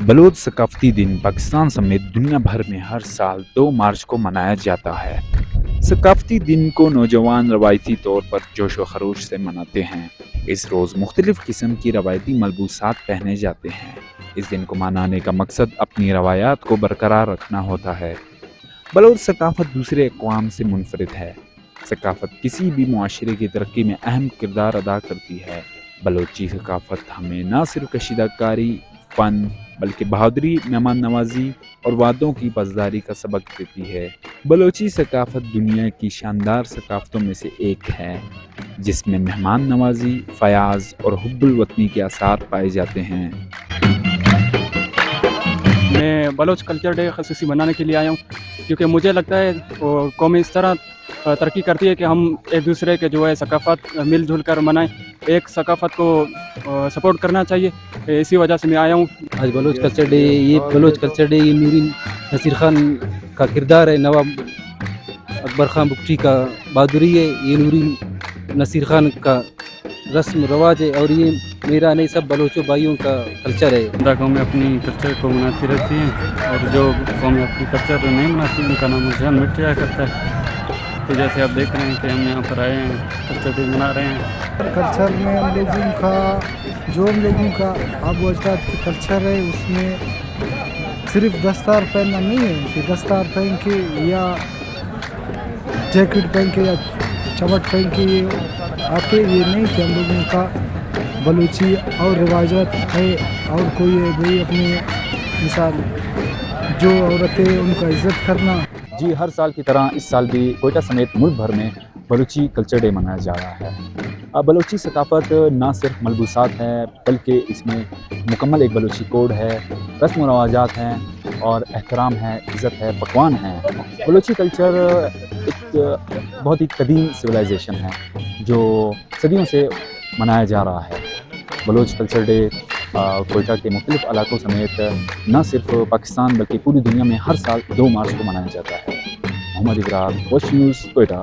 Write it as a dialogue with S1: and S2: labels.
S1: بلوچ ثقافتی دن پاکستان سمیت دنیا بھر میں ہر سال 2 مارچ کو منایا جاتا ہے۔ ثقافتی دن کو نوجوان روایتی طور پر جوش و خروش سے مناتے ہیں۔ اس روز مختلف قسم کی روایتی ملبوسات پہنے جاتے ہیں۔ اس دن کو منانے کا مقصد اپنی روایات کو برقرار رکھنا ہوتا ہے۔ بلوچ ثقافت دوسرے اقوام سے منفرد ہے۔ ثقافت کسی بھی معاشرے کی ترقی میں اہم کردار ادا کرتی ہے۔ بلوچی ثقافت ہمیں نہ صرف کشیدہ کاری، فن، بلکہ بہادری، مہمان نوازی اور وعدوں کی پاسداری کا سبق دیتی ہے۔ بلوچی ثقافت دنیا کی شاندار ثقافتوں میں سے ایک ہے، جس میں مہمان نوازی، فیاض اور حب الوطنی کے آثار پائے جاتے ہیں۔
S2: میں بلوچ کلچر ڈے خصوصی منانے کے لیے آیا ہوں، کیونکہ مجھے لگتا ہے قوم اس طرح ترقی کرتی ہے کہ ہم ایک دوسرے کے جو ہے ثقافت مل جل کر منائیں، ایک ثقافت کو سپورٹ کرنا چاہیے۔ اسی وجہ سے میں آیا ہوں۔
S3: آج بلوچ کلچر ڈے، یہ نوری نصیر خان کا کردار ہے، نواب اکبر خان بگٹی کا بہادری ہے، یہ نوری نصیر خان کا رسم رواج ہے، اور یہ میرا نہیں سب بلوچوں بھائیوں کا کلچر ہے۔
S2: قومیں اپنی کلچر کو مناتی رہتی ہیں، اور جو قومیں اپنی کلچر نہیں مناتی ان کا نام نشان مٹ جایا کرتا ہے۔ تو جیسے آپ دیکھ رہے ہیں کہ ہم یہاں پر آئے ہیں، کلچر ڈے منا رہے ہیں۔
S4: کلچر میں ہم لوگوں کا آب و اجداد کی کلچر ہے، اس میں صرف دستار پہننا نہیں ہے کہ دستار پہن کے یا جیکٹ پہن کے یا چمٹ پہن کے یہ آتے، یہ نہیں کہ ہم لوگوں کا بلوچی اور روایات ہے، اور کوئی ہے بھائی اپنی مثال جو عورتیں ان کا عزت کرنا۔
S1: جی، ہر سال کی طرح اس سال بھی کوئٹہ سمیت ملک بھر میں بلوچی کلچر ڈے منایا جا رہا ہے۔ بلوچی ثقافت نہ صرف ملبوسات ہے، بلکہ اس میں مکمل ایک بلوچی کوڈ ہے، رسم و رواجات ہیں اور احترام ہے، عزت ہے، پکوان ہیں۔ بلوچی کلچر ایک بہت ہی قدیم سویلائزیشن ہے جو صدیوں سے منایا جا رہا ہے۔ بلوچ کلچر ڈے کوئٹہ کے مختلف علاقوں سمیت نہ صرف پاکستان بلکہ پوری دنیا میں ہر سال 2 مارچ کو منایا جاتا ہے۔ محمد ابرار، واچ نیوز، کوئٹہ۔